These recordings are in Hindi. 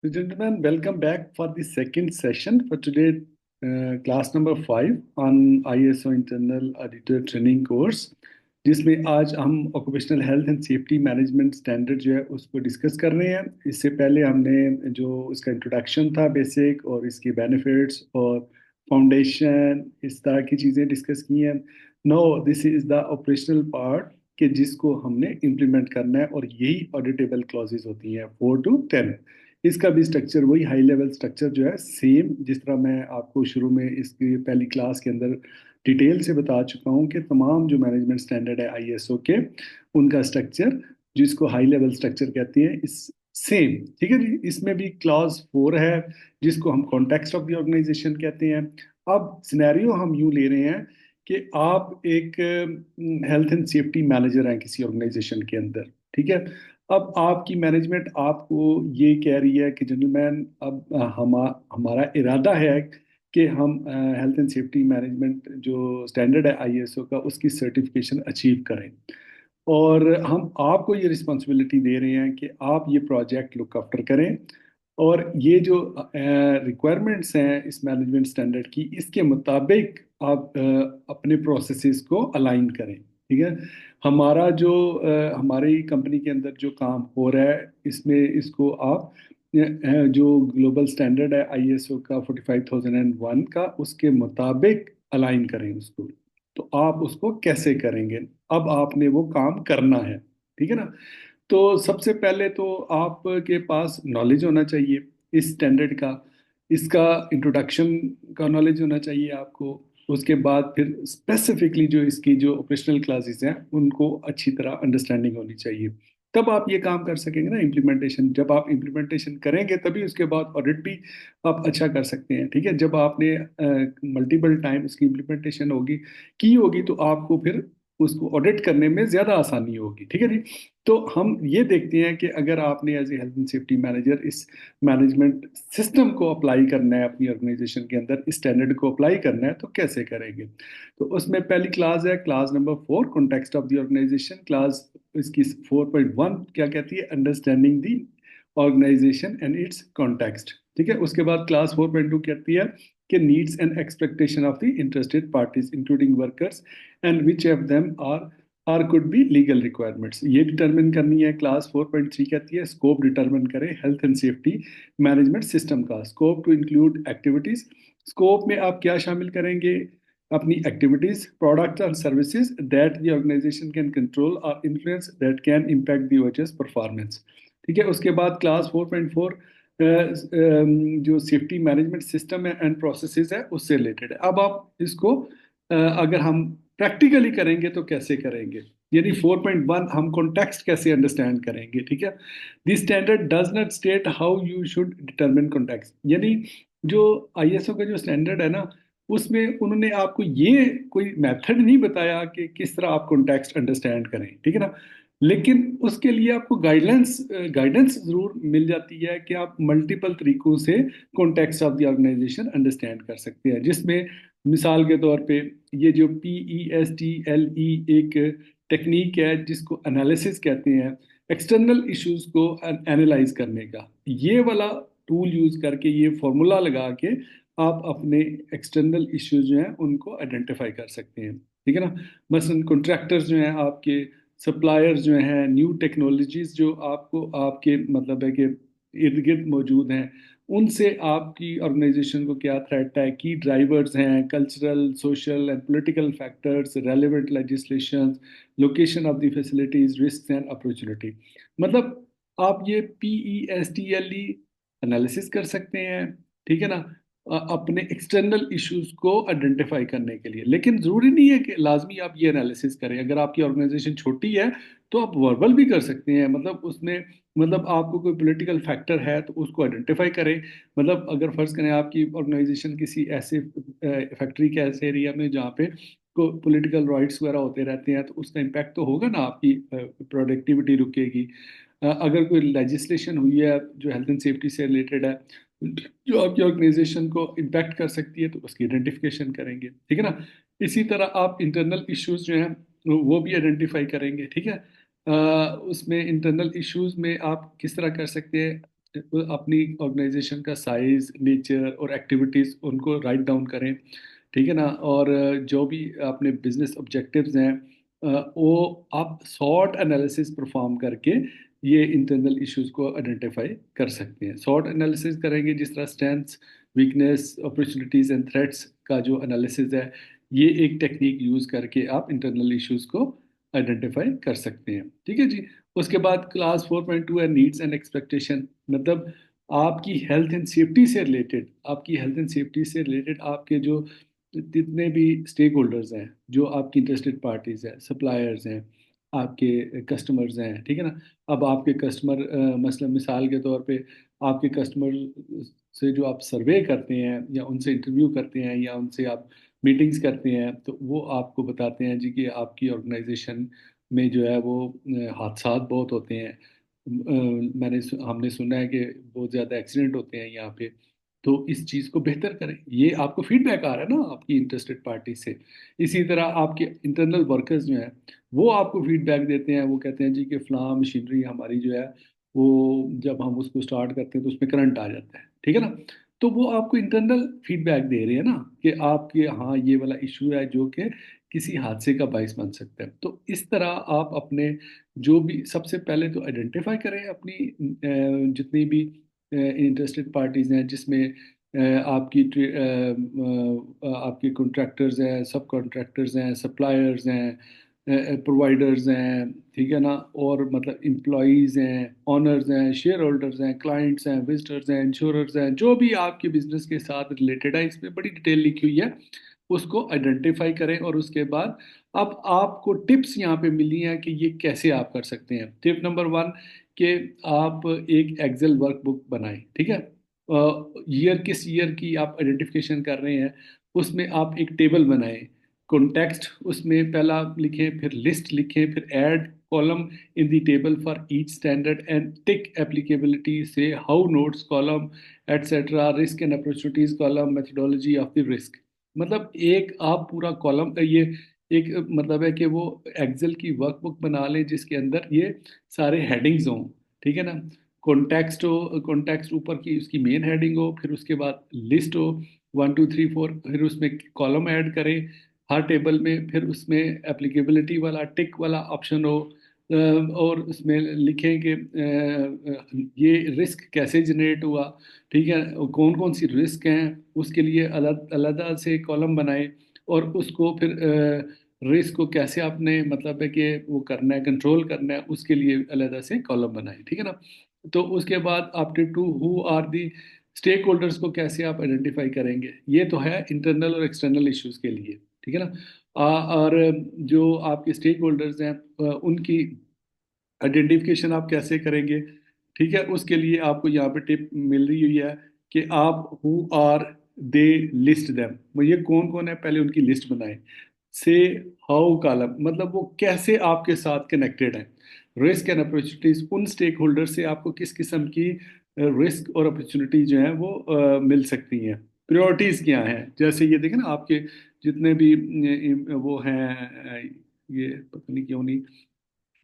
So, gentlemen, welcome back for the second session for today, class number 5 on ISO internal auditor training course, जिसमें आज हम occupational health and safety management standard जो है उसको डिस्कस कर रहे हैं। इससे पहले हमने जो इसका इंट्रोडक्शन था बेसिक और इसके बेनिफिट्स और फाउंडेशन इस तरह की चीज़ें डिस्कस की हैं। No, this is the operational part कि जिसको हमने इम्प्लीमेंट करना है, और यही ऑडिटेबल क्लॉजेज होती हैं 4 to 10। इसका भी स्ट्रक्चर वही हाई लेवल स्ट्रक्चर जो है, सेम जिस तरह मैं आपको शुरू में इसकी पहली क्लास के अंदर डिटेल से बता चुका हूँ कि तमाम जो मैनेजमेंट स्टैंडर्ड है आईएसओ के, उनका स्ट्रक्चर जिसको हाई लेवल स्ट्रक्चर कहते हैं इस सेम। ठीक है जी, इसमें भी क्लॉज 4 है जिसको हम कॉन्टेक्स्ट ऑफ द ऑर्गेनाइजेशन कहते हैं। अब सिनेरियो हम यूं ले रहे हैं कि आप एक हेल्थ एंड सेफ्टी मैनेजर हैं किसी ऑर्गेनाइजेशन के अंदर। ठीक है, अब आपकी मैनेजमेंट आपको ये कह रही है कि जेंटलमैन, अब हमारा इरादा है कि हम हेल्थ एंड सेफ्टी मैनेजमेंट जो स्टैंडर्ड है आईएसओ का, उसकी सर्टिफिकेशन अचीव करें। और हम आपको ये रिस्पॉन्सिबिलिटी दे रहे हैं कि आप ये प्रोजेक्ट लुक आफ्टर करें, और ये जो रिक्वायरमेंट्स हैं इस मैनेजमेंट स्टैंडर्ड की, इसके मुताबिक आप अपने प्रोसेसेस को अलाइन करें। ठीक है, हमारा जो हमारी कंपनी के अंदर जो काम हो रहा है इसमें इसको आप जो ग्लोबल स्टैंडर्ड है आईएसओ का 45001 का, उसके मुताबिक अलाइन करें उसको। तो आप उसको कैसे करेंगे? अब आपने वो काम करना है। ठीक है ना? तो सबसे पहले तो आपके पास नॉलेज होना चाहिए इस स्टैंडर्ड का, इसका इंट्रोडक्शन का नॉलेज होना चाहिए आपको। उसके बाद फिर स्पेसिफिकली जो इसकी जो ऑपरेशनल क्लासेस हैं उनको अच्छी तरह अंडरस्टैंडिंग होनी चाहिए। तब आप ये काम कर सकेंगे ना इम्प्लीमेंटेशन। जब आप इम्प्लीमेंटेशन करेंगे तभी उसके बाद ऑडिट भी आप अच्छा कर सकते हैं। ठीक है, जब आपने मल्टीपल टाइम उसकी इम्प्लीमेंटेशन होगी की होगी तो आपको फिर उसको ऑडिट करने में ज़्यादा आसानी होगी। ठीक है जी। तो हम ये देखते हैं कि अगर आपने as a health and safety manager इस मैनेजमेंट सिस्टम को अप्लाई करना है अपनी ऑर्गेनाइजेशन के अंदर, इस स्टैंडर्ड को अप्लाई करना है, तो कैसे करेंगे? तो उसमें पहली क्लास है class number 4, context of the organisation. Clause इसकी 4.1 क्या कहती है? Understanding the organisation and its context. ठीक है, उसके बाद क्लास 4.2 कहती है कि needs and expectation of the interested parties including workers and which of them are could be legal requirements, ये डिटरमिन करनी है। क्लास 4.3 कहती है स्कोप डिटरमिन करें health and safety management system का। Scope to include activities, scope में आप क्या शामिल करेंगे? अपनी activities, products and services that the organisation can control और influence that can impact the OHS performance. ठीक है, उसके बाद क्लास 4.4 जो सेफ्टी मैनेजमेंट सिस्टम है एंड प्रोसेसेस है उससे रिलेटेड है। अब आप इसको अगर हम प्रैक्टिकली करेंगे तो कैसे करेंगे? यानी 4.1 हम कॉन्टेक्स्ट कैसे अंडरस्टैंड करेंगे? ठीक है, this standard does not state how you should determine context. यानी जो आईएसओ का जो स्टैंडर्ड है ना, उसमें उन्होंने आपको ये कोई मेथड नहीं बताया कि किस तरह आप कॉन्टेक्स्ट अंडरस्टैंड करें। ठीक है ना? लेकिन उसके लिए आपको गाइडेंस गाइडेंस जरूर मिल जाती है कि आप मल्टीपल तरीकों से context of the organisation understand कर सकते हैं, जिसमें मिसाल के तौर पे ये जो PESTLE एक टेक्निक है जिसको एनालिसिस कहते हैं, एक्सटर्नल इश्यूज को एनालाइज करने का। ये वाला टूल यूज करके, ये फॉर्मूला लगा के आप अपने एक्सटर्नल इश्यूज जो हैं उनको आइडेंटिफाई कर सकते हैं। ठीक है ना? मसलन कॉन्ट्रैक्टर्स जो हैं आपके, सप्लायर्स जो हैं, न्यू टेक्नोलॉजीज जो आपको आपके मतलब है कि इर्द गिर्द मौजूद हैं, उनसे आपकी ऑर्गेनाइजेशन को क्या थ्रेट है, की ड्राइवर्स हैं, cultural social and political factors, relevant legislation, location of the facilities, risk and opportunity. मतलब आप ये PESTLE एनालिसिस कर सकते हैं। ठीक है ना? अपने एक्सटर्नल इश्यूज को आइडेंटिफाई करने के लिए। लेकिन जरूरी नहीं है कि लाजमी आप ये एनालिसिस करें। अगर आपकी ऑर्गेनाइजेशन छोटी है तो आप वर्बल भी कर सकते हैं। मतलब उसमें मतलब आपको कोई पॉलिटिकल फैक्टर है तो उसको आइडेंटिफाई करें। मतलब अगर फर्ज करें आपकी ऑर्गेनाइजेशन किसी ऐसे फैक्ट्री के ऐसे एरिया में जहाँ पे पॉलिटिकल राइट्स वगैरह होते रहते हैं, तो उसका इम्पैक्ट तो होगा ना, आपकी प्रोडक्टिविटी रुकेगी। अगर कोई लेजिस्लेशन हुई है जो हेल्थ एंड सेफ्टी से रिलेटेड है, जो आपकी ऑर्गेनाइजेशन को इम्पैक्ट कर सकती है, तो उसकी आइडेंटिफिकेशन करेंगे। ठीक है ना? इसी तरह आप इंटरनल इश्यूज जो हैं वो भी आइडेंटिफाई करेंगे। ठीक है, उसमें इंटरनल इश्यूज में आप किस तरह कर सकते हैं? अपनी ऑर्गेनाइजेशन का साइज, नेचर और एक्टिविटीज़ उनको राइट डाउन करें, ठीक है ना। और जो भी अपने बिजनेस ऑब्जेक्टिव्स हैं वो आप सॉर्ट एनालिसिस परफॉर्म करके ये इंटरनल इश्यूज को आइडेंटिफाई कर सकते हैं। सॉर्ट एनालिसिस करेंगे जिस तरह strengths, weakness, opportunities and threats का जो एनालिसिस है, ये एक टेक्निक यूज करके आप इंटरनल इश्यूज को आइडेंटिफाई कर सकते हैं, ठीक है जी। उसके बाद क्लास 4.2 है नीड्स एंड एक्सपेक्टेशन। मतलब आपकी हेल्थ एंड सेफ्टी से रिलेटेड, आपकी हेल्थ एंड सेफ्टी से रिलेटेड आपके जो जितने भी स्टेक होल्डर्स हैं, जो आपकी इंटरेस्टेड पार्टीज हैं, सप्लायर्स हैं, आपके कस्टमर्स हैं, ठीक है ना। अब आपके कस्टमर मसलन मिसाल के तौर पे आपके कस्टमर से जो आप सर्वे करते हैं या उनसे इंटरव्यू करते हैं या उनसे आप मीटिंग्स करते हैं, तो वो आपको बताते हैं जी कि आपकी ऑर्गेनाइजेशन में जो है वो हादसात बहुत होते हैं। हमने सुना है कि बहुत ज़्यादा एक्सीडेंट होते हैं यहाँ पे। तो इस चीज़ को बेहतर करें, ये आपको फीडबैक आ रहा है ना आपकी इंटरेस्टेड पार्टी से। इसी तरह आपके इंटरनल वर्कर्स जो हैं वो आपको फीडबैक देते हैं, वो कहते हैं जी कि फ़लाँ मशीनरी हमारी जो है वो जब हम उसको स्टार्ट करते हैं तो उसमें करंट आ जाता है, ठीक है ना। तो वो आपको इंटरनल फीडबैक दे रहे हैं ना कि आपके हाँ ये वाला इशू है जो कि किसी हादसे का बायस बन सकता है। तो इस तरह आप अपने जो भी सबसे पहले तो आइडेंटिफाई करें अपनी जितनी भी इंटरेस्टेड पार्टीज हैं, जिसमें आपके कॉन्ट्रैक्टर्स हैं, सब कॉन्ट्रैक्टर्स हैं, सप्लायर्स हैं, प्रोवाइडर्स हैं, ठीक है ना। और मतलब एम्प्लॉयज़ हैं, ऑनर्स हैं, शेयर होल्डर्स हैं, क्लाइंट्स हैं, विजिटर्स हैं, इंश्योरर्स हैं, जो भी आपके बिजनेस के साथ रिलेटेड है, इसमें बड़ी डिटेल लिखी हुई है। उसको आइडेंटिफाई करें और उसके बाद अब आपको टिप्स यहाँ पे मिली हैं कि ये कैसे आप कर सकते हैं। टिप नंबर 1 कि आप एक एक्सेल वर्कबुक बनाएं, ठीक है। ईयर किस ईयर की आप आइडेंटिफिकेशन कर रहे हैं, उसमें आप एक टेबल बनाएं। कॉन्टेक्स्ट उसमें पहला आप लिखें, फिर लिस्ट लिखें, फिर add column in the table for each standard and tick applicability से how notes column etcetera risk and opportunities column methodology of the risk. मतलब एक आप पूरा कॉलम ये एक मतलब है कि वो एक्सेल की वर्कबुक बना लें जिसके अंदर ये सारे हेडिंग्स हों, ठीक है ना। कॉन्टेक्स्ट हो, कॉन्टेक्स्ट ऊपर की उसकी मेन हेडिंग हो, फिर उसके बाद लिस्ट हो 1 2 3 4, फिर उसमें कॉलम ऐड करें हर टेबल में, फिर उसमें एप्लीकेबिलिटी वाला टिक वाला ऑप्शन हो। और उसमें लिखें कि ये रिस्क कैसे जनरेट हुआ, ठीक है, कौन कौन सी रिस्क हैं, उसके लिए अलग अलग से कॉलम बनाएं। और उसको फिर रिस्क को कैसे आपने मतलब है कि वो करना है, कंट्रोल करना है, उसके लिए अलग से कॉलम बनाएं, ठीक है ना। तो उसके बाद आपने to who are the stakeholders को कैसे आप आइडेंटिफाई करेंगे, ये तो है इंटरनल और एक्सटर्नल इश्यूज के लिए, ठीक है ना। और जो आपके स्टेक होल्डर्स हैं उनकी आइडेंटिफिकेशन आप कैसे करेंगे, ठीक है। उसके लिए आपको यहाँ पे टिप मिल रही हुई है कि आप who are they list them, ये कौन कौन है पहले उनकी लिस्ट बनाएं। से हाउ कॉलम मतलब वो कैसे आपके साथ कनेक्टेड हैं। रिस्क एंड अपॉर्चुनिटीज उन स्टेक होल्डर से आपको किस किस्म की रिस्क और अपॉर्चुनिटी जो है वो मिल सकती हैं। प्रायोरिटीज क्या हैं, जैसे ये देखें ना आपके जितने भी वो हैं ये पता नहीं क्यों नहीं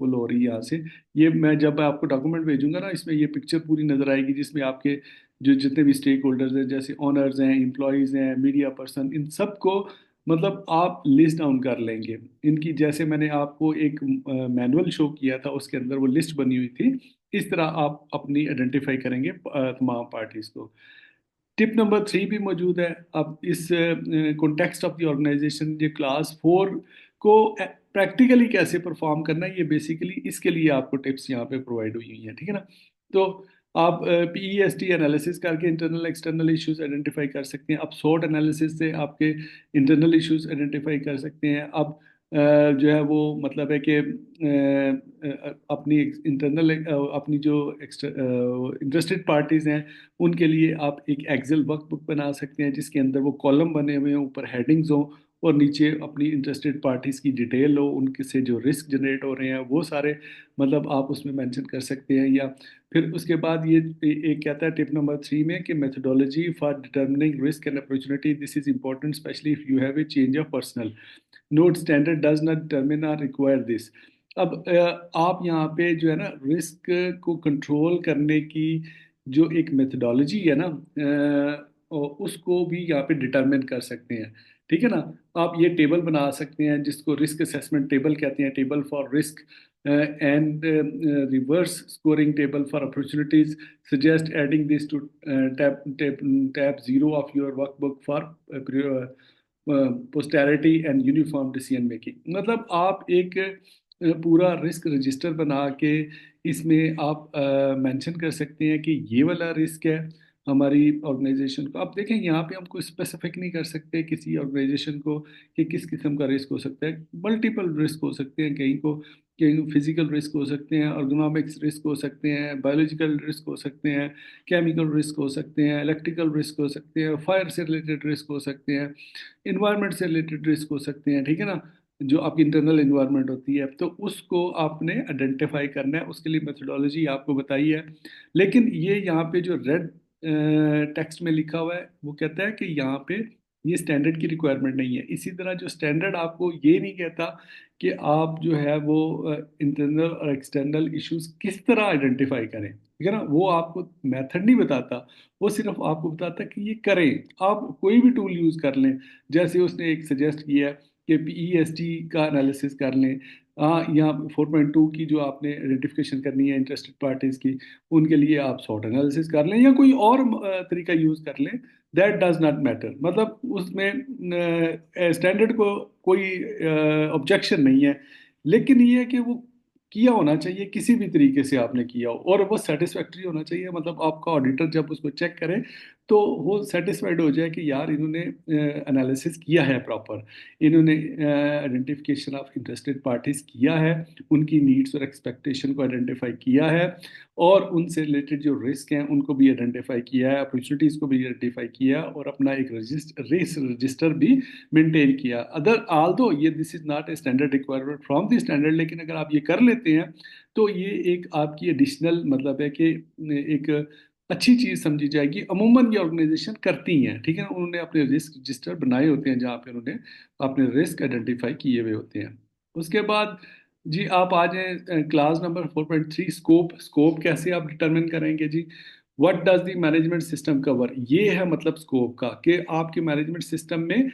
फुल हो रही है यहाँ से। ये मैं जब आपको डॉक्यूमेंट भेजूंगा ना, इसमें ये पिक्चर पूरी नजर आएगी जिसमें आपके जो जितने भी स्टेक होल्डर्स हैं, जैसे ओनर्स हैं, एम्प्लॉयज़ हैं, मीडिया पर्सन, इन सबको मतलब आप लिस्ट डाउन कर लेंगे इनकी। जैसे मैंने आपको एक मैनुअल शो किया था उसके अंदर वो लिस्ट बनी हुई थी, इस तरह आप अपनी आइडेंटिफाई करेंगे तमाम पार्टीज को। टिप नंबर 3 भी मौजूद है। अब इस कॉन्टेक्स्ट ऑफ द ऑर्गेनाइजेशन ये क्लास 4 को प्रैक्टिकली कैसे परफॉर्म करना है, ये बेसिकली इसके लिए आपको टिप्स यहाँ पे प्रोवाइड हुई हुई हैं, ठीक है ना। तो आप PEST एनालिसिस करके इंटरनल एक्सटर्नल इश्यूज आइडेंटिफाई कर सकते हैं। आप SWOT एनालिसिस से आपके इंटरनल इश्यूज आइडेंटिफाई कर सकते हैं। अब जो है वो मतलब है कि अपनी इंटरनल अपनी जो इंटरेस्टेड पार्टीज हैं उनके लिए आप एक एक्सेल वर्कबुक बना सकते हैं जिसके अंदर वो कॉलम बने हुए हैं, ऊपर हेडिंग्स हो और नीचे अपनी इंटरेस्टेड पार्टीज की डिटेल हो, उनके से जो रिस्क जनरेट हो रहे हैं वो सारे मतलब आप उसमें मेंशन कर सकते हैं। या फिर उसके बाद ये एक कहता है टिप नंबर 3 में कि methodology for determining risk and opportunity this is important specially if you have a change of personal note standard does not determine और रिक्वायर दिस। अब आप यहाँ पे जो है ना रिस्क को कंट्रोल करने की जो एक मेथडोलॉजी है ना, और उसको भी यहाँ पे डिटरमिन कर सकते हैं। ठीक है ना। आप ये टेबल बना सकते हैं जिसको रिस्क असेसमेंट टेबल कहते हैं, table for risk and reverse scoring table for opportunities, suggest adding this to tab 0 of your workbook for posterity and uniform decision making। मतलब आप एक पूरा रिस्क रजिस्टर बना के इसमें आप मेंशन कर सकते हैं कि ये वाला रिस्क है हमारी ऑर्गेनाइजेशन को। आप देखें यहाँ पे हम कोई स्पेसिफिक नहीं कर सकते किसी ऑर्गेनाइजेशन को कि किस किस्म का रिस्क हो सकता है। मल्टीपल रिस्क हो सकते हैं, कहीं फिजिकल रिस्क हो सकते हैं, अर्गोनॉमिक्स रिस्क हो सकते हैं, बायोलॉजिकल रिस्क हो सकते हैं, केमिकल रिस्क हो सकते हैं, इलेक्ट्रिकल रिस्क हो सकते हैं, फायर से रिलेटेड रिस्क हो सकते हैं, इन्वायरमेंट से रिलेटेड रिस्क हो सकते हैं। ठीक है ना। जो आपकी इंटरनल इन्वायरमेंट होती है तो उसको आपने आइडेंटिफाई करना है, उसके लिए मेथोडोलॉजी आपको बताई है। लेकिन ये यहाँ पे जो रेड टेक्स्ट में लिखा हुआ है वो कहता है कि यहाँ पे ये स्टैंडर्ड की रिक्वायरमेंट नहीं है। इसी तरह जो स्टैंडर्ड आपको ये नहीं कहता कि आप जो है वो इंटरनल और एक्सटर्नल इश्यूज किस तरह आइडेंटिफाई करें। ठीक है ना। वो आपको मेथड नहीं बताता, वो सिर्फ आपको बताता है कि ये करें। आप कोई भी टूल यूज कर लें, जैसे उसने एक सजेस्ट किया है कि PEST का एनालिसिस कर लें। यहाँ 4.2 की जो आपने आइडेंटिफिकेशन करनी है इंटरेस्टेड पार्टीज की, उनके लिए आप सॉर्ट एनालिसिस कर लें या कोई और तरीका यूज कर लें। That does not matter. मतलब उसमें स्टैंडर्ड को कोई ऑब्जेक्शन नहीं है, लेकिन ये है कि वो किया होना चाहिए, किसी भी तरीके से आपने किया हो और वो सेटिस्फैक्ट्री होना चाहिए। मतलब आपका ऑडिटर जब उसको चेक करे तो वो सेटिस्फाइड हो जाए कि यार इन्होंने एनालिसिस किया है प्रॉपर, इन्होंने आइडेंटिफिकेशन ऑफ इंटरेस्टेड पार्टीज किया है, उनकी नीड्स और एक्सपेक्टेशन को आइडेंटिफाई किया है, और उनसे रिलेटेड जो रिस्क हैं उनको भी आइडेंटिफाई किया है, अपॉर्चुनिटीज़ को भी आइडेंटिफाई किया है, और अपना एक रिस्क रजिस्टर भी मेंटेन किया। अदर आल दो ये this is not a standard requirement from the standard, लेकिन अगर आप ये कर लेते हैं तो ये एक आपकी एडिशनल मतलब है कि एक अच्छी चीज़ समझी जाएगी। अमूमन ये ऑर्गेनाइजेशन करती हैं। ठीक है ना। उन्होंने अपने रिस्क रजिस्टर बनाए होते हैं जहाँ पे उन्होंने अपने रिस्क आइडेंटिफाई किए हुए होते हैं। उसके बाद जी आप आ जाएं क्लास नंबर 4.3, स्कोप। स्कोप कैसे आप डिटरमिन करेंगे जी। What does the management system cover. ये है मतलब स्कोप का कि आपके मैनेजमेंट सिस्टम में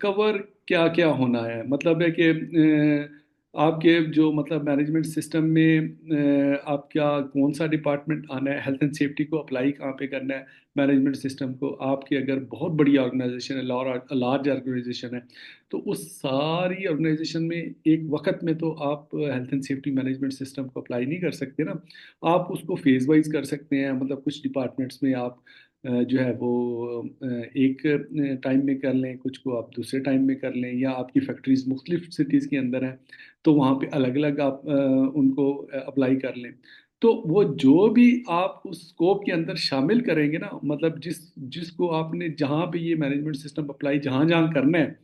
कवर क्या क्या होना है। मतलब है कि आपके जो मतलब मैनेजमेंट सिस्टम में आप क्या कौन सा डिपार्टमेंट आना है, हेल्थ एंड सेफ्टी को अप्लाई कहाँ पे करना है मैनेजमेंट सिस्टम को। आपकी अगर बहुत बड़ी ऑर्गेनाइजेशन है, लार्ज ऑर्गेनाइजेशन है, तो उस सारी ऑर्गेनाइजेशन में एक वक्त में तो आप health and safety management system को अप्लाई नहीं कर सकते ना। आप उसको फेज वाइज कर सकते हैं। मतलब कुछ डिपार्टमेंट्स में आप जो है वो एक टाइम में कर लें, कुछ को आप दूसरे टाइम में कर लें, या आपकी फैक्ट्रीज मुख्तलिफ सिटीज़ के अंदर हैं तो वहाँ पे अलग अलग आप उनको अप्लाई कर लें। तो वो जो भी आप उस स्कोप के अंदर शामिल करेंगे ना, मतलब जिसको आपने जहाँ पे ये मैनेजमेंट सिस्टम अप्लाई जहाँ जहाँ करना है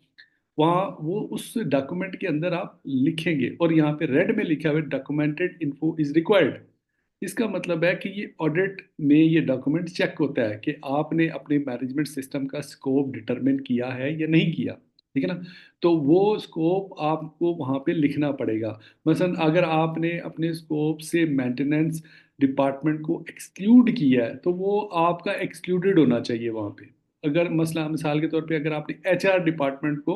वहाँ वो उस डॉक्यूमेंट के अंदर आप लिखेंगे, और यहाँ पे रेड में लिखा हुआ है डॉक्यूमेंटेड इन्फो इज रिक्वायर्ड। इसका मतलब है कि ये ऑडिट में ये डॉक्यूमेंट चेक होता है कि आपने अपने मैनेजमेंट सिस्टम का स्कोप डिटरमिन किया है या नहीं किया। ठीक है ना। तो वो स्कोप आपको वहाँ पे लिखना पड़ेगा। मसलन अगर आपने अपने स्कोप से मेंटेनेंस डिपार्टमेंट को एक्सक्लूड किया है तो वो आपका एक्सक्लूडेड होना चाहिए वहाँ पे। अगर मसला मिसाल के तौर पे अगर आपने HR डिपार्टमेंट को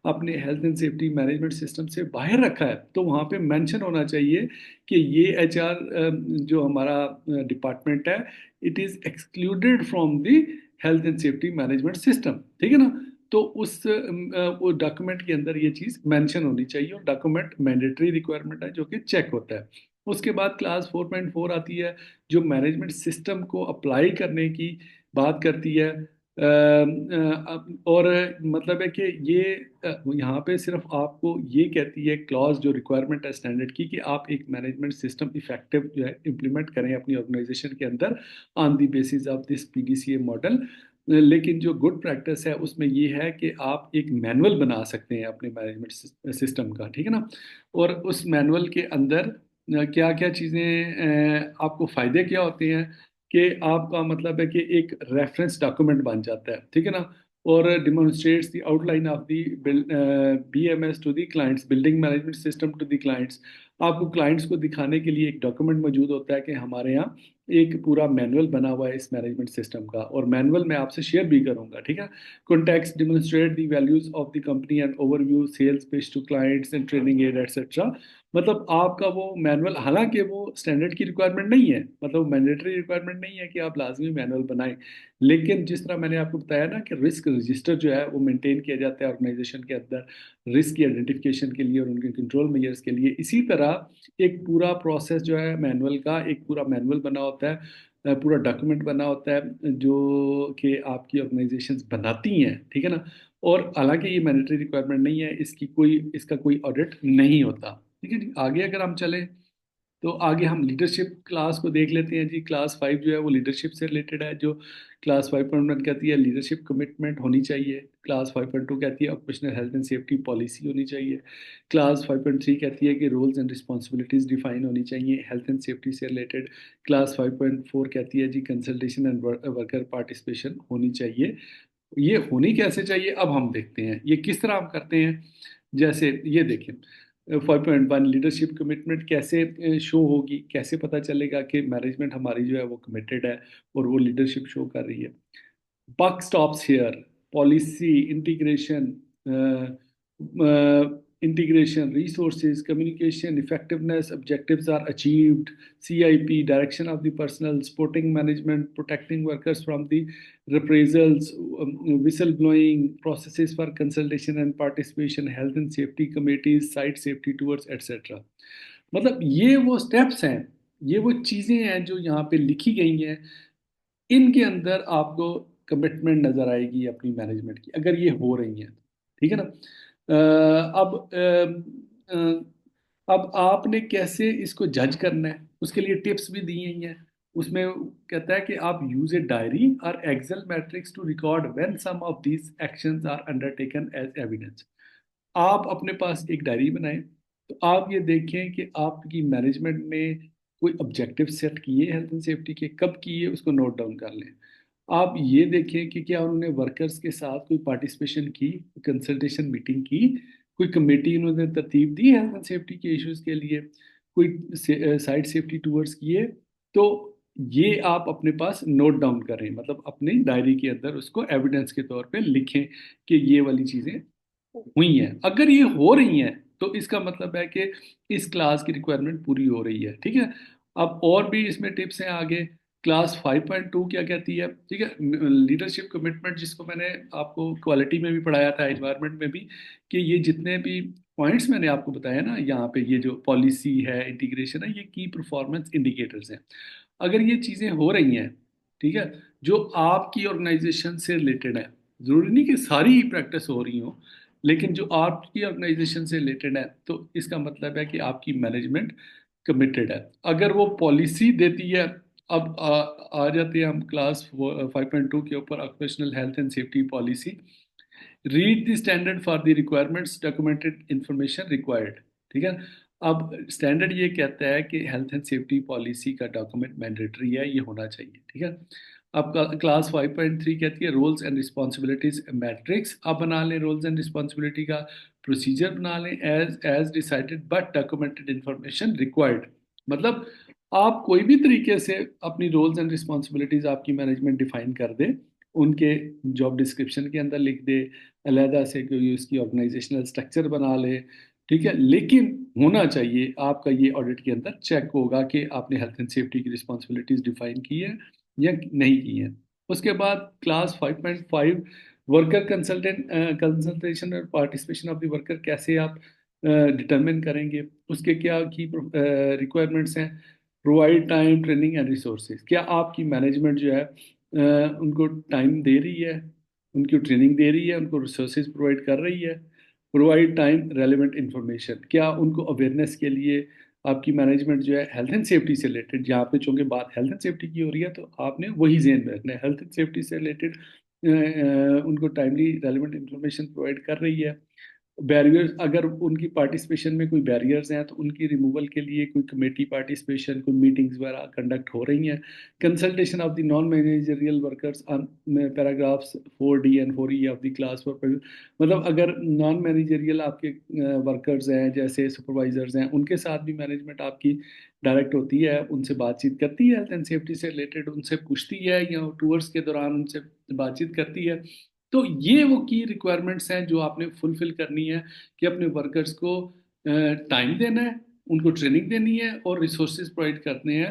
अपने health and safety management system से बाहर रखा है तो वहाँ पे मेंशन होना चाहिए कि ये HR जो हमारा डिपार्टमेंट है, it is excluded from the health and safety management system. ठीक है ना। तो उस वो डॉक्यूमेंट के अंदर ये चीज़ मेंशन होनी चाहिए, और डॉक्यूमेंट मैंडेटरी रिक्वायरमेंट है जो कि चेक होता है। उसके बाद क्लास 4.4 आती है जो मैनेजमेंट सिस्टम को अप्लाई करने की बात करती है। और मतलब है कि ये यहाँ पे सिर्फ आपको ये कहती है क्लॉज जो रिक्वायरमेंट है स्टैंडर्ड की, कि आप एक मैनेजमेंट सिस्टम इफेक्टिव जो है इम्प्लीमेंट करें अपनी ऑर्गेनाइजेशन के अंदर on the basis of this PDCA model. लेकिन जो गुड प्रैक्टिस है उसमें ये है कि आप एक मैनुअल बना सकते हैं अपने मैनेजमेंट सिस्टम का। ठीक है ना। और उस मैनुअल के अंदर क्या क्या चीज़ें आपको फ़ायदे क्या होते हैं कि आपका मतलब है कि एक रेफरेंस डॉक्यूमेंट बन जाता है। ठीक है ना। और demonstrates the outline of the BMS to the clients, building management system to the clients. आपको क्लाइंट्स को दिखाने के लिए एक डॉक्यूमेंट मौजूद होता है कि हमारे यहाँ एक पूरा मैनुअल बना हुआ है इस मैनेजमेंट सिस्टम का, और मैनुअल मैं आपसे शेयर भी करूंगा, ठीक है। Context demonstrate the values of the company and overview sales pitch to clients and training aid etcetera. मतलब आपका वो मैनुअल, हालांकि वो स्टैंडर्ड की रिक्वायरमेंट नहीं है, मतलब मैंडेटरी रिक्वायरमेंट नहीं है कि आप लाजमी मैनुअल बनाएं, लेकिन जिस तरह मैंने आपको बताया ना कि रिस्क रजिस्टर जो है वो मेंटेन किया जाता है ऑर्गेनाइजेशन के अंदर, रिस्क की आइडेंटिफिकेशन के लिए और उनके कंट्रोल मेजर्स के लिए, इसी तरह एक पूरा प्रोसेस जो है मैनुअल का, एक पूरा मैनुअल बना होता है, पूरा डॉक्यूमेंट बना होता है जो कि आपकी ऑर्गेनाइजेशंस बनाती हैं, ठीक है ना। और हालांकि ये मैंडेटरी रिक्वायरमेंट नहीं है, इसका कोई ऑडिट नहीं होता, ठीक है जी। आगे अगर हम चलें तो आगे हम लीडरशिप क्लास को देख लेते हैं जी। क्लास 5 जो है वो लीडरशिप से रिलेटेड है। जो क्लास 5.1 कहती है लीडरशिप कमिटमेंट होनी चाहिए। क्लास 5.2 कहती है occupational health and safety policy होनी चाहिए। क्लास 5.3 कहती है कि रोल्स एंड रिस्पॉन्सिबिलिटीज डिफाइन होनी चाहिए हेल्थ एंड सेफ्टी से रिलेटेड। क्लास 5.4 कहती है जी कंसल्टेशन एंड वर्कर पार्टिसिपेशन होनी चाहिए। ये होनी कैसे चाहिए अब हम देखते हैं, ये किस तरह हम करते हैं। जैसे ये देखिए 5.1 लीडरशिप कमिटमेंट कैसे शो होगी, कैसे पता चलेगा कि मैनेजमेंट हमारी जो है वो कमिटेड है और वो लीडरशिप शो कर रही है। buck stops here. Policy, integration, resources, communication, effectiveness, objectives are achieved. CIP, direction of the personnel, supporting management, protecting workers from the reprisals, whistleblowing, processes for consultation and participation, health and safety committees, site safety tours, etc. मतलब ये वो स्टेप्स हैं, ये वो चीजें हैं जो यहाँ पे लिखी गई हैं। इनके अंदर आपको कमिटमेंट नजर आएगी अपनी मैनेजमेंट की, अगर ये हो रही है, ठीक है ना। अब आपने कैसे इसको जज करना है, उसके लिए टिप्स भी दी गई हैं। उसमें कहता है कि आप यूज ए डायरी और excel matrix to record when some of these actions are undertaken as evidence. आप अपने पास एक डायरी बनाएं, तो आप ये देखें कि आपकी मैनेजमेंट ने कोई ऑब्जेक्टिव सेट किए हेल्थ एंड सेफ्टी के, कब किए उसको नोट डाउन कर लें। आप ये देखें कि क्या उन्होंने वर्कर्स के साथ कोई पार्टिसिपेशन की, कंसल्टेशन मीटिंग की, कोई कमेटी उन्होंने तरतीब दी हेल्थ एंड सेफ्टी के इश्यूज के लिए, कोई साइट सेफ्टी टूवर्स किए। तो ये आप अपने पास नोट डाउन करें, मतलब अपनी डायरी के अंदर उसको एविडेंस के तौर पे लिखें कि ये वाली चीज़ें हुई हैं। अगर ये हो रही हैं तो इसका मतलब है कि इस क्लास की रिक्वायरमेंट पूरी हो रही है, ठीक है। अब और भी इसमें टिप्स हैं आगे। क्लास 5.2 क्या कहती है, ठीक है। लीडरशिप कमिटमेंट जिसको मैंने आपको क्वालिटी में भी पढ़ाया था, एनवायरनमेंट में भी, कि ये जितने भी पॉइंट्स मैंने आपको बताया ना, यहाँ पे ये जो पॉलिसी है, इंटीग्रेशन है, ये की परफॉर्मेंस इंडिकेटर्स हैं। अगर ये चीज़ें हो रही हैं, ठीक है, जो आपकी ऑर्गेनाइजेशन से रिलेटेड है, ज़रूरी नहीं कि सारी ही प्रैक्टिस हो रही हो, लेकिन जो आपकी ऑर्गेनाइजेशन से रिलेटेड है, तो इसका मतलब है कि आपकी मैनेजमेंट कमिटेड है। अगर वो पॉलिसी देती है, अब आ जाते हैं हम क्लास 5.2 के ऊपर, occupational health and safety policy. Read the standard for the requirements documented information required, ठीक है। अब स्टैंडर्ड ये कहता है कि हेल्थ एंड सेफ्टी पॉलिसी का डॉक्यूमेंट मैंडेटरी है, ये होना चाहिए, ठीक है। अब क्लास 5.3 कहती है रोल्स एंड रिस्पॉन्सिबिलिटीज मैट्रिक्स। आप बना लें रोल्स एंड रिस्पॉन्सिबिलिटी का प्रोसीजर, बना लें as as decided but documented information required. मतलब आप कोई भी तरीके से अपनी रोल्स एंड रिस्पॉन्सिबिलिटीज आपकी मैनेजमेंट डिफाइन कर दे, उनके जॉब डिस्क्रिप्शन के अंदर लिख दे, अलहदा से कोई उसकी ऑर्गेनाइजेशनल स्ट्रक्चर बना ले, ठीक है। लेकिन होना चाहिए आपका ये ऑडिट के अंदर चेक होगा कि आपने हेल्थ एंड सेफ्टी की रिस्पॉन्सिबिलिटीज डिफाइन की है या नहीं की है। उसके बाद क्लास 5.5 वर्कर कंसल्टेशन और पार्टिसिपेशन ऑफ द वर्कर कैसे आप डिटरमिन करेंगे, उसके क्या की रिक्वायरमेंट्स हैं। Provide time training and resources, क्या आपकी मैनेजमेंट जो है उनको टाइम दे रही है, उनकी ट्रेनिंग दे रही है, उनको रिसोर्सेज प्रोवाइड कर रही है। प्रोवाइड टाइम रेलिवेंट इंफॉर्मेशन, क्या उनको अवेयरनेस के लिए आपकी मैनेजमेंट जो है हेल्थ एंड सेफ्टी से रिलेटेड, यहाँ पे चूंकि बात हेल्थ एंड सेफ्टी की हो रही है तो आपने वही ज़हन में रखना है, हेल्थ एंड सेफ्टी से रिलेटेड उनको टाइमली रेलिवेंट इंफॉर्मेशन प्रोवाइड कर रही है। बैरियर्स, अगर उनकी पार्टिसिपेशन में कोई बैरियर्स हैं तो उनकी रिमूवल के लिए कोई कमेटी पार्टिसिपेशन, कोई मीटिंग्स वगैरह कंडक्ट हो रही हैं। Consultation of the non managerial workers on paragraphs 4D and 4E of the class for, मतलब अगर नॉन मैनेजरियल आपके वर्कर्स हैं जैसे सुपरवाइजर्स हैं, उनके साथ भी मैनेजमेंट आपकी डायरेक्ट होती है, उनसे बातचीत करती है हेल्थ एंड सेफ्टी से रिलेटेड, उनसे पूछती है या टूर्स के दौरान उनसे बातचीत करती है। तो ये वो की रिक्वायरमेंट्स हैं जो आपने फुलफिल करनी है कि अपने वर्कर्स को टाइम देना है, उनको ट्रेनिंग देनी है और रिसोर्सेज प्रोवाइड करने हैं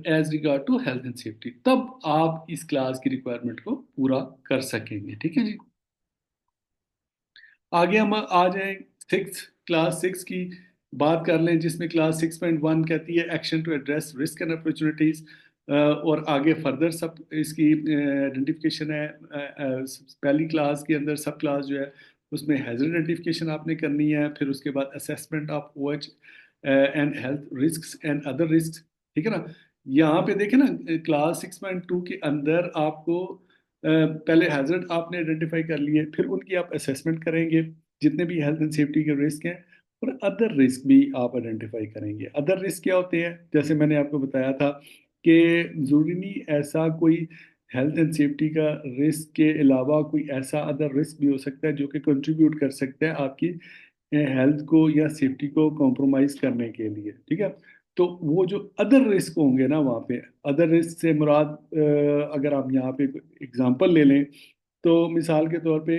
as regard to health and safety, तब आप इस क्लास की रिक्वायरमेंट को पूरा कर सकेंगे। ठीक है जी। आगे हम आ जाएं क्लास सिक्स की बात कर लें, जिसमें क्लास 6.1 कहती है action to address risk and opportunities, और आगे फर्दर सब इसकी आइडेंटिफिकेशन है। पहली क्लास के अंदर सब क्लास जो है उसमें हैजर्ड आइडेंटिफिकेशन आपने करनी है, फिर उसके बाद assessment of OH and health risk and other risk. ठीक है ना। यहाँ पे देखें ना, क्लास 6.2 के अंदर आपको पहले हैजर्ड आपने आइडेंटिफाई कर लिए, फिर उनकी आप असेसमेंट करेंगे जितने भी हेल्थ एंड सेफ्टी के रिस्क हैं, और अदर रिस्क भी आप आइडेंटिफाई करेंगे। अदर रिस्क क्या होते हैं, जैसे मैंने आपको बताया था कि ज़रूरी नहीं ऐसा कोई हेल्थ एंड सेफ्टी का रिस्क के अलावा कोई ऐसा अदर रिस्क भी हो सकता है जो कि कंट्रीब्यूट कर सकता है आपकी हेल्थ को या सेफ्टी को कॉम्प्रोमाइज करने के लिए। ठीक है। तो वो जो अदर रिस्क होंगे ना वहाँ पे, अदर रिस्क से मुराद अगर आप यहाँ पे एग्जांपल ले लें, तो मिसाल के तौर पे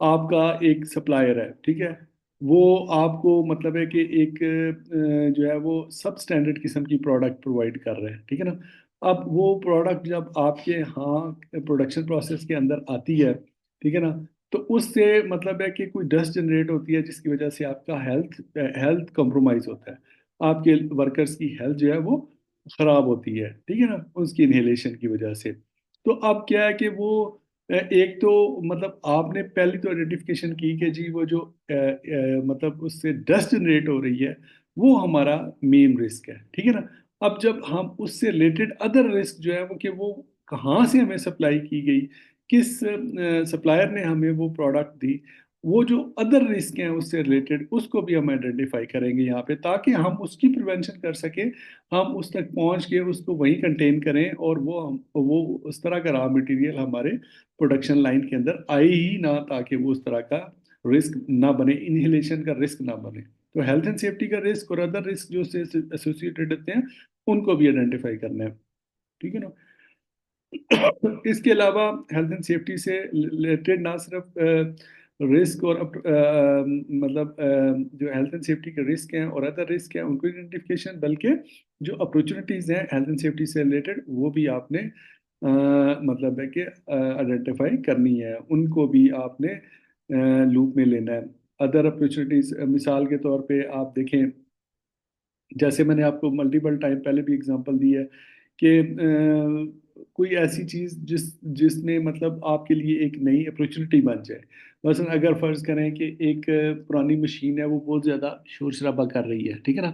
आपका एक सप्लायर है, ठीक है, वो आपको मतलब है कि एक जो है वो सब स्टैंडर्ड किस्म की प्रोडक्ट प्रोवाइड कर रहे हैं। ठीक है ना। अब वो प्रोडक्ट जब आपके यहाँ प्रोडक्शन प्रोसेस के अंदर आती है, ठीक है ना, तो उससे मतलब है कि कोई डस्ट जनरेट होती है जिसकी वजह से आपका हेल्थ हेल्थ कॉम्प्रोमाइज होता है, आपके वर्कर्स की हेल्थ जो है वो खराब होती है। ठीक है ना, उसकी इनहेलेशन की वजह से। तो अब क्या है कि वो एक तो मतलब आपने पहली तो आइडेंटिफिकेशन की कि जी वो जो मतलब उससे डस्ट जनरेट हो रही है वो हमारा मेन रिस्क है। ठीक है ना। अब जब हम उससे रिलेटेड अदर रिस्क जो है वो कि वो कहाँ से हमें सप्लाई की गई, किस सप्लायर ने हमें वो प्रोडक्ट दी, वो जो अदर रिस्क हैं उससे रिलेटेड उसको भी हम आइडेंटिफाई करेंगे यहाँ पे, ताकि हम उसकी प्रिवेंशन कर सके, हम उस तक पहुंच के उसको वहीं कंटेन करें, और वो उस तरह का रॉ मटेरियल हमारे प्रोडक्शन लाइन के अंदर आए ही ना, ताकि वो उस तरह का रिस्क ना बने, इनहेलेशन का रिस्क ना बने। तो हेल्थ एंड सेफ्टी का रिस्क और अदर रिस्क जो से एसोसिएटेड होते हैं उनको भी आइडेंटिफाई करना है। ठीक है ना। इसके अलावा हेल्थ एंड सेफ्टी से रिलेटेड ना सिर्फ रिस्क और मतलब जो हेल्थ एंड सेफ्टी के रिस्क हैं और अदर रिस्क हैं उनको आइडेंटिफिकेशन, बल्कि जो अपॉर्चुनिटीज हैं हेल्थ एंड सेफ्टी से रिलेटेड वो भी आपने मतलब है कि आइडेंटिफाई करनी है, उनको भी आपने लूप में लेना है। अदर अपॉर्चुनिटीज मिसाल के तौर पे आप देखें, जैसे मैंने आपको मल्टीपल टाइम पहले भी एग्जांपल दी है कि कोई ऐसी चीज़ जिसमें मतलब आपके लिए एक नई अपॉर्चुनिटी बन जाए। मसलन अगर फर्ज करें कि एक पुरानी मशीन है वो बहुत ज़्यादा शोर शराबा कर रही है, ठीक है ना।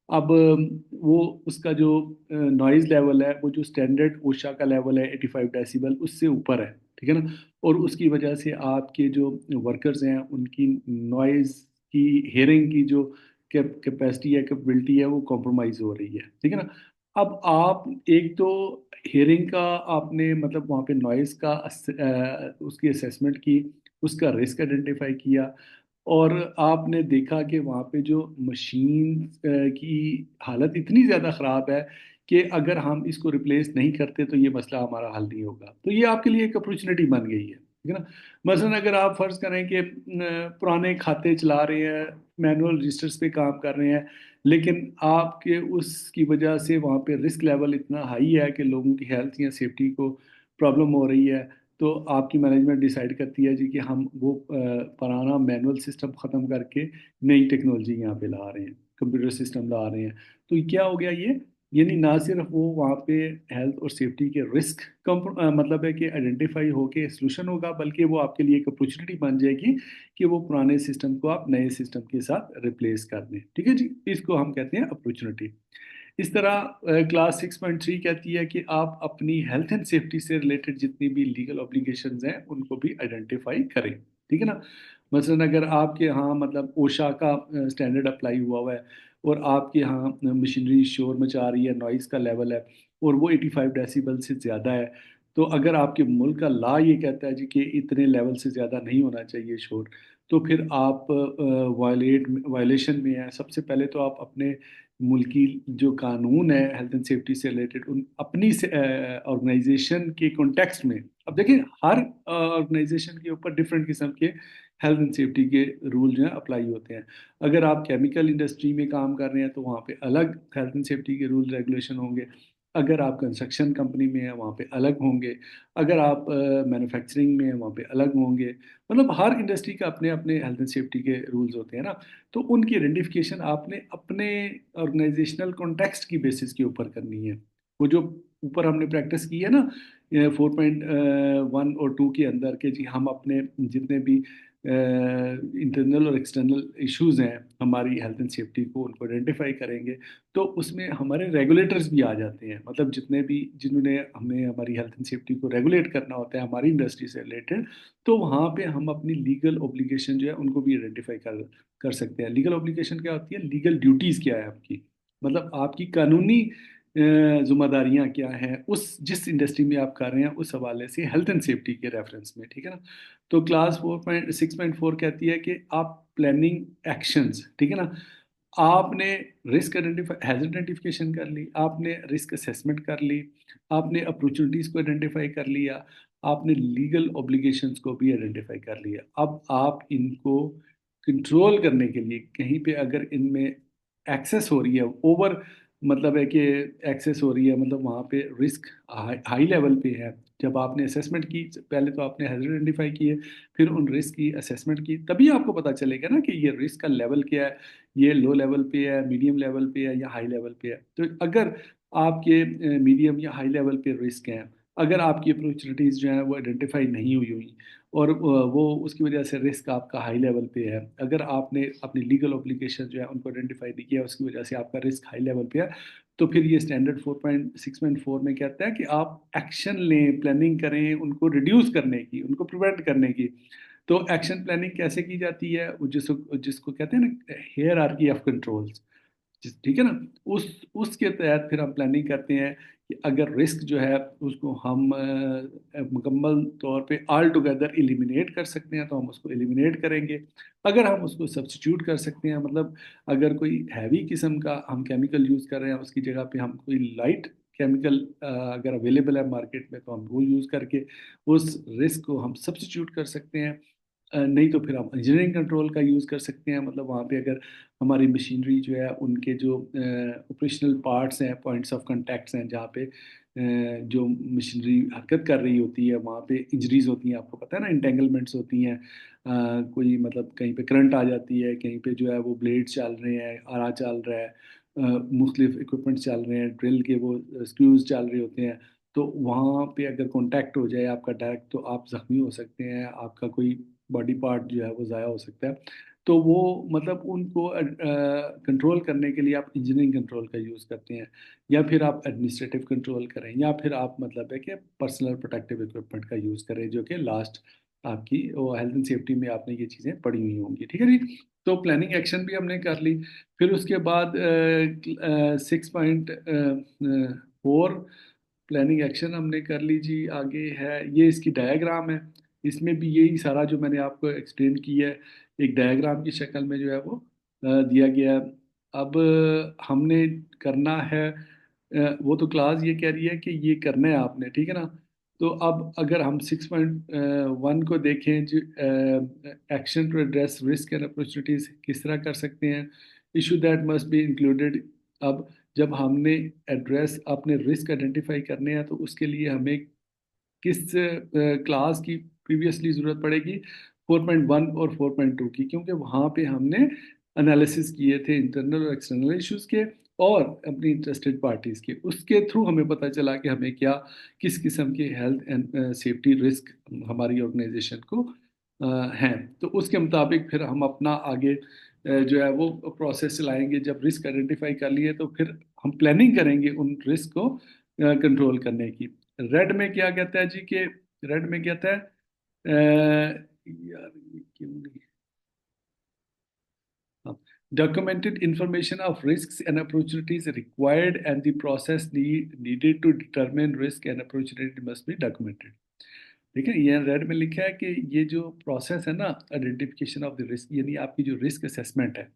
अब वो उसका जो नॉइज़ लेवल है वो जो स्टैंडर्ड ओशा का लेवल है 85 डेसिबल उससे ऊपर है। ठीक है ना। और उसकी वजह से आपके जो वर्कर्स हैं उनकी नॉइज़ की, हेयरिंग की जो कैपेसिटी है, कैपेबिलिटी है, वो कॉम्प्रोमाइज हो रही है। ठीक है ना। अब आप एक तो हियरिंग का आपने मतलब वहाँ पे नॉइस का उसकी असेसमेंट की, उसका रिस्क आइडेंटिफाई किया, और आपने देखा कि वहाँ पे जो मशीन की हालत इतनी ज़्यादा ख़राब है कि अगर हम इसको रिप्लेस नहीं करते तो ये मसला हमारा हल नहीं होगा। तो ये आपके लिए एक अपॉर्चुनिटी बन गई है। ठीक है ना। मसलन अगर आप फर्ज करें कि पुराने खाते चला रहे हैं, मैनुअल रजिस्टर्स पे काम कर रहे हैं, लेकिन आपके उसकी वजह से वहाँ पे रिस्क लेवल इतना हाई है कि लोगों की हेल्थ या सेफ्टी को प्रॉब्लम हो रही है, तो आपकी मैनेजमेंट डिसाइड करती है जी कि हम वो पुराना मैनुअल सिस्टम ख़त्म करके नई टेक्नोलॉजी यहाँ पे ला रहे हैं, कंप्यूटर सिस्टम ला रहे हैं। तो क्या हो गया ये, यानी ना सिर्फ वो वहाँ पे हेल्थ और सेफ्टी के रिस्क कम मतलब है कि आइडेंटिफाई होके सोल्यूशन होगा, बल्कि वो आपके लिए एक अपॉर्चुनिटी बन जाएगी कि वो पुराने सिस्टम को आप नए सिस्टम के साथ रिप्लेस कर दें। ठीक है जी। इसको हम कहते हैं अपॉर्चुनिटी। इस तरह क्लास 6.3 कहती है कि आप अपनी हेल्थ एंड सेफ्टी से रिलेटेड जितनी भी लीगल ऑब्लिगेशंस हैं उनको भी आइडेंटिफाई करें। ठीक है ना। मसलन अगर आपके यहाँ मतलब ओशा का स्टैंडर्ड अप्लाई हुआ हुआ है और आपके यहाँ मशीनरी शोर मचा रही है, नॉइज़ का लेवल है और वो 85 डेसिबल से ज़्यादा है, तो अगर आपके मुल्क का लॉ ये कहता है जी कि इतने लेवल से ज़्यादा नहीं होना चाहिए शोर, तो फिर आप वायलेशन में है। सबसे पहले तो आप अपने मुल्की जो कानून है हेल्थ एंड सेफ्टी से रिलेटेड, उन अपनी ऑर्गेनाइजेशन के कॉन्टेक्स्ट में, अब देखिए हर ऑर्गेनाइजेशन के ऊपर डिफरेंट किस्म के हेल्थ एंड सेफ्टी के रूल जो है अप्लाई होते हैं। अगर आप केमिकल इंडस्ट्री में काम कर रहे हैं तो वहाँ पे अलग हेल्थ एंड सेफ्टी के रूल रेगुलेशन होंगे। अगर आप कंस्ट्रक्शन कंपनी में हैं वहाँ पे अलग होंगे। अगर आप मैन्युफैक्चरिंग में हैं वहाँ पे अलग होंगे। मतलब हर इंडस्ट्री का अपने अपने हेल्थ एंड सेफ्टी के रूल्स होते हैं ना। तो उनकी आइडेंटिफिकेशन आपने अपने ऑर्गेनाइजेशनल कॉन्टेक्स्ट की बेसिस के ऊपर करनी है। वो जो ऊपर हमने प्रैक्टिस की है ना 4.1 और 2 के अंदर के जी, हम अपने जितने भी इंटरनल और एक्सटर्नल इश्यूज हैं हमारी हेल्थ एंड सेफ्टी को, उनको आइडेंटिफाई करेंगे। तो उसमें हमारे रेगुलेटर्स भी आ जाते हैं, मतलब जितने भी जिन्होंने हमें हमारी हेल्थ एंड सेफ्टी को रेगुलेट करना होता है हमारी इंडस्ट्री से रिलेटेड, तो वहाँ पे हम अपनी लीगल ऑब्लिगेशन जो है उनको भी आइडेंटिफाई कर कर सकते हैं। लीगल ऑब्लिगेशन क्या होती है, लीगल ड्यूटीज़ क्या है आपकी, मतलब आपकी कानूनी जिम्मेदारियां क्या हैं उस जिस इंडस्ट्री में आप कर रहे हैं, उस हवाले से हेल्थ एंड सेफ्टी के रेफरेंस में, ठीक है ना। तो क्लास 4.6.4 कहती है कि आप प्लानिंग एक्शंस, ठीक है ना, आपने रिस्क आइडेंटिफाई हैजर्ड आइडेंटिफिकेशन कर ली, आपने रिस्क असेसमेंट कर ली, आपने अपॉर्चुनिटीज को आइडेंटिफाई कर लिया, आपने लीगल ऑब्लिगेशंस को भी आइडेंटिफाई कर लिया। अब आप इनको कंट्रोल करने के लिए कहीं पे अगर इनमें एक्सेस हो रही है, ओवर मतलब है कि एक्सेस हो रही है, मतलब वहाँ पे रिस्क हाई लेवल पे है। जब आपने असेसमेंट की, पहले तो आपने हैजर्ड आइडेंटिफाई किए, फिर उन रिस्क की असेसमेंट की, तभी आपको पता चलेगा ना कि ये रिस्क का लेवल क्या है, ये लो लेवल पे है, मीडियम लेवल पे है या हाई लेवल पे है। तो अगर आपके मीडियम या हाई लेवल पे रिस्क हैं, अगर आपकी अपॉर्चुनिटीज़ जो हैं वो आइडेंटिफाई नहीं हुई हुई और वो उसकी वजह से रिस्क आपका हाई लेवल पे है, अगर आपने अपनी लीगल ऑब्लिगेशन जो है उनको आइडेंटिफाई नहीं किया, उसकी वजह से आपका रिस्क हाई लेवल पे है, तो फिर ये स्टैंडर्ड 4.6.4 में कहता है कि आप एक्शन लें, प्लानिंग करें उनको रिड्यूस करने की, उनको प्रिवेंट करने की। तो एक्शन प्लानिंग कैसे की जाती है, जिसको जिसको कहते हैं ना हायरार्की ऑफ कंट्रोल्स, ठीक है ना, उस उसके तहत फिर हम प्लानिंग करते हैं कि अगर रिस्क जो है उसको हम मुकम्मल तौर पे ऑल टुगेदर एलिमिनेट कर सकते हैं तो हम उसको एलिमिनेट करेंगे। अगर हम उसको सब्स्टिट्यूट कर सकते हैं, मतलब अगर कोई हैवी किस्म का हम केमिकल यूज़ कर रहे हैं उसकी जगह पे हम कोई लाइट केमिकल अगर अवेलेबल है मार्केट में तो हम वो यूज़ करके उस रिस्क को हम सब्स्टिट्यूट कर सकते हैं। नहीं तो फिर हम इंजीनियरिंग कंट्रोल का यूज़ कर सकते हैं, मतलब वहाँ पे अगर हमारी मशीनरी जो है उनके जो ऑपरेशनल पार्ट्स हैं, पॉइंट्स ऑफ कांटेक्ट्स हैं, जहाँ पे जो मशीनरी हरकत कर रही होती है वहाँ पे इंजरीज होती हैं, आपको पता है ना, इंटेंगलमेंट्स होती हैं। कोई मतलब कहीं पे करंट आ जाती है, कहीं पे जो है वो ब्लेड चल रहे हैं, आरा चल रहा है, मुख्तलिफ इक्विपमेंट चल रहे हैं, ड्रिल के वो स्क्रूज चल रहे होते हैं। तो वहाँ पे अगर कांटेक्ट हो जाए आपका डायरेक्ट, तो आप जख्मी हो सकते हैं, आपका कोई बॉडी पार्ट जो है वो ज़ाया हो सकता है। तो वो मतलब उनको कंट्रोल करने के लिए आप इंजीनियरिंग कंट्रोल का यूज़ करते हैं, या फिर आप एडमिनिस्ट्रेटिव कंट्रोल करें, या फिर आप मतलब है कि पर्सनल प्रोटेक्टिव इक्विपमेंट का यूज़ करें, जो कि लास्ट आपकी वो हेल्थ एंड सेफ्टी में आपने ये चीज़ें पढ़ी हुई होंगी, ठीक है जी। तो प्लानिंग एक्शन भी हमने कर ली। फिर उसके बाद 6.4 प्लानिंग एक्शन हमने कर ली जी। आगे है ये इसकी डायग्राम है, इसमें भी यही सारा जो मैंने आपको एक्सप्लेन किया है एक डायग्राम की शक्ल में जो है वो दिया गया है। अब हमने करना है वो तो क्लास ये कह रही है कि ये करना है आपने, ठीक है ना। तो अब अगर हम 6.1 को देखें जो action to address risk and opportunities किस तरह कर सकते हैं, issue that must be included. अब जब हमने एड्रेस अपने रिस्क आइडेंटिफाई करने हैं तो उसके लिए हमें किस क्लास की प्रीवियसली ज़रूरत पड़ेगी, 4.1 और 4.2 की, क्योंकि वहाँ पे हमने एनालिसिस किए थे इंटरनल और एक्सटर्नल इश्यूज़ के और अपनी इंटरेस्टेड पार्टीज़ के, उसके थ्रू हमें पता चला कि हमें क्या किस किस्म के हेल्थ एंड सेफ्टी रिस्क हमारी ऑर्गेनाइजेशन को हैं। तो उसके मुताबिक फिर हम अपना आगे जो है वो प्रोसेस चलाएंगे। जब रिस्क आइडेंटिफाई कर लिए तो फिर हम प्लानिंग करेंगे उन रिस्क को कंट्रोल करने की। रेड में क्या कहता है जी कि रेड में कहता है यार ये क्यों नहीं, documented information of risks and opportunities required and the process needed to determine risk and opportunity must be documented. देखिए ये रेड में लिखा है कि ये जो प्रोसेस है ना, आइडेंटिफिकेशन ऑफ द रिस्क, यानी आपकी जो रिस्क असेसमेंट है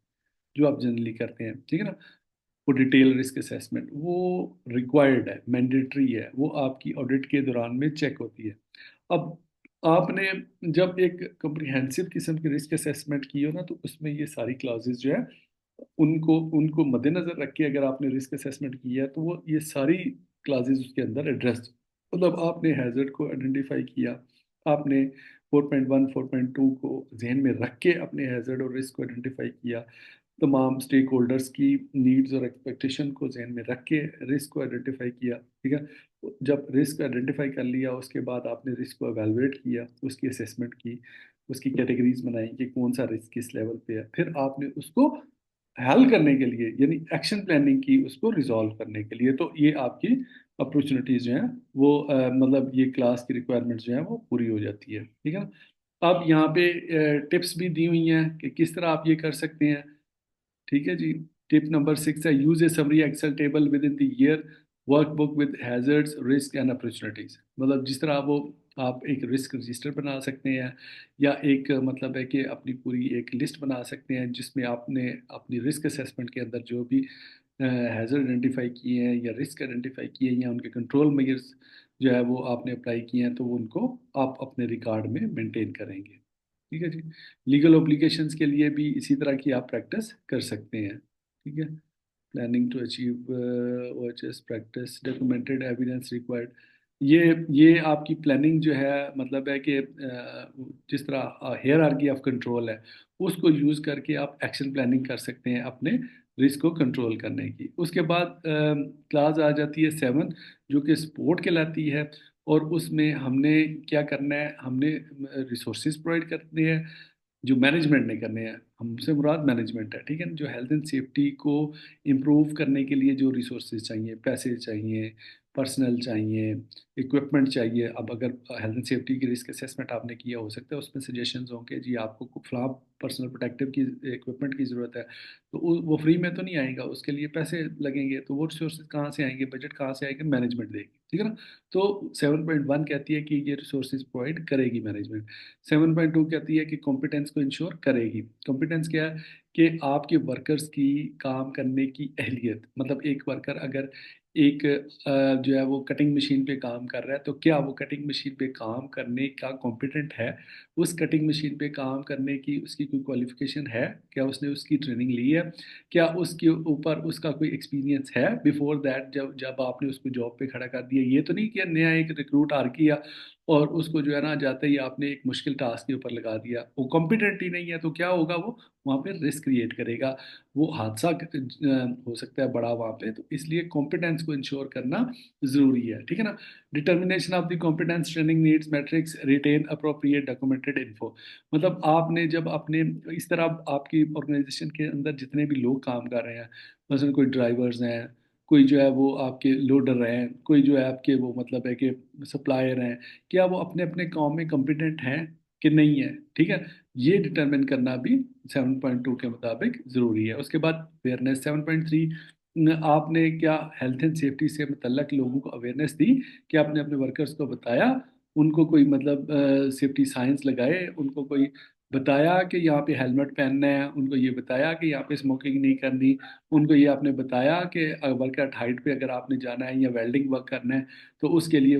जो आप जनरली करते हैं, ठीक है ना, वो डिटेल रिस्क असेसमेंट वो रिक्वायर्ड है, मैंडेटरी है, वो आपकी ऑडिट के दौरान में चेक होती है। अब आपने जब एक कम्प्रिहेंसिव किस्म की रिस्क असेसमेंट की हो ना, तो उसमें ये सारी क्लॉजेज जो है उनको उनको मद्देनजर रख के अगर आपने रिस्क असेसमेंट किया है तो वो ये सारी क्लासेस उसके अंदर एड्रेस, मतलब आपने हैजर्ड को आइडेंटिफाई किया, आपने 4.1 4.2 को जहन में रख के अपने हैजर्ड और रिस्क को आइडेंटिफाई किया, तमाम स्टेक होल्डर्स की नीड्स और एक्सपेक्टेशन को जहन में रख के रिस्क को आइडेंटिफाई किया, ठीक है। तो जब रिस्क आइडेंटिफाई कर लिया उसके बाद आपने रिस्क को एवेलुएट किया, उसकी असेसमेंट की, उसकी कैटेगरीज बनाई कि कौन सा रिस्क किस लेवल पे है, फिर आपने उसको हल करने के लिए यानी एक्शन प्लानिंग की, उसको रिजॉल्व करने के लिए, तो ये आपकी अपॉर्चुनिटीज जो हैं वो मतलब ये क्लास की रिक्वायरमेंट्स जो हैं वो पूरी हो जाती है, ठीक है ना। अब यहाँ पे टिप्स भी दी हुई हैं कि किस तरह आप ये कर सकते हैं, ठीक है जी। टिप नंबर 6 है use a summary excel table within the year workbook with hazards risk and opportunities, मतलब जिस तरह वो आप एक रिस्क रजिस्टर बना सकते हैं या एक मतलब है कि अपनी पूरी एक लिस्ट बना सकते हैं जिसमें आपने अपनी रिस्क असेसमेंट के अंदर जो भी हैजर्ड आइडेंटिफाई किए हैं या रिस्क आइडेंटिफाई किए हैं या उनके कंट्रोल मेजर्स जो है वो आपने अप्लाई किए हैं, तो वो उनको आप अपने रिकॉर्ड में मेंटेन करेंगे, ठीक है जी। लीगल ऑब्लिगेशंस के लिए भी इसी तरह की आप प्रैक्टिस कर सकते हैं, ठीक है। Planning to achieve virtues practice documented evidence required, ये आपकी प्लानिंग जो है मतलब है कि जिस तरह हायरार्की ऑफ कंट्रोल है उसको यूज़ करके आप एक्शन प्लानिंग कर सकते हैं अपने रिस्क को कंट्रोल करने की। उसके बाद क्लास आ जाती है 7 जो कि सपोर्ट कहलाती है, और उसमें हमने क्या करना है, हमने रिसोर्सेज प्रोवाइड करने हैं जो मैनेजमेंट ने करने हैं, हमसे मुराद मैनेजमेंट है, ठीक है ना। जो हेल्थ एंड सेफ्टी को इम्प्रूव करने के लिए जो रिसोर्सेज चाहिए, पैसे चाहिए, पर्सनल चाहिए, इक्विपमेंट चाहिए। अब अगर हेल्थ एंड सेफ्टी की रिस्क असेसमेंट आपने किया, हो सकता है उसमें सजेशंस होंगे जी आपको फलां पर्सनल प्रोटेक्टिव की इक्विपमेंट की ज़रूरत है, तो वो फ्री में तो नहीं आएगा, उसके लिए पैसे लगेंगे, तो वो रिसोर्सेज कहाँ से आएंगे, बजट कहाँ से आएगा, मैनेजमेंट देगी, ठीक है ना। तो 7.1 कहती है कि ये रिसोर्सेज प्रोवाइड करेगी मैनेजमेंट। 7.2 कहती है कि कॉम्पिटेंस को इंश्योर करेगी। कॉम्पिटेंस क्या है कि आपके वर्कर्स की काम करने की अहलियत, मतलब एक वर्कर अगर एक जो है वो कटिंग मशीन पे काम कर रहा है, तो क्या वो कटिंग मशीन पे काम करने का कॉम्पिटेंट है, उस कटिंग मशीन पे काम करने की उसकी कोई क्वालिफिकेशन है, क्या उसने उसकी ट्रेनिंग ली है, क्या उसके ऊपर उसका कोई एक्सपीरियंस है बिफोर दैट, जब जब आपने उसको जॉब पे खड़ा कर दिया। ये तो नहीं कि नया एक रिक्रूट आ किया और उसको जो है ना जाते ही आपने एक मुश्किल टास्क के ऊपर लगा दिया, वो कॉम्पिटेंट ही नहीं है, तो क्या होगा, वो वहाँ पे रिस्क क्रिएट करेगा, वो हादसा हो सकता है बड़ा वहाँ पे। तो इसलिए कॉम्पिटेंस को इंश्योर करना ज़रूरी है, ठीक है ना। Determination of the competence training needs matrix retain appropriate documented info, मतलब आपने जब अपने इस तरह आपकी ऑर्गेनाइजेशन के अंदर जितने भी लोग काम कर रहे हैं, मसलन कोई ड्राइवर्स हैं, कोई जो है वो आपके लोडर हैं, कोई जो है आपके वो मतलब है कि सप्लायर हैं, क्या वो अपने अपने काम में कॉम्पिटेंट हैं कि नहीं है, ठीक है। ये डिटरमिन करना भी 7.2 के मुताबिक ज़रूरी है। उसके बाद अवेयरनेस 7.3, आपने क्या हेल्थ एंड सेफ्टी से मुतल्लक लोगों को अवेयरनेस दी, कि आपने अपने वर्कर्स को बताया, उनको कोई मतलब सेफ्टी साइंस लगाए, उनको कोई बताया कि यहाँ पे हेलमेट पहनना है, उनको ये बताया कि यहाँ पे स्मोकिंग नहीं करनी, उनको ये आपने बताया कि वर्क एट हाइट पे अगर आपने जाना है या वेल्डिंग वर्क करना है तो उसके लिए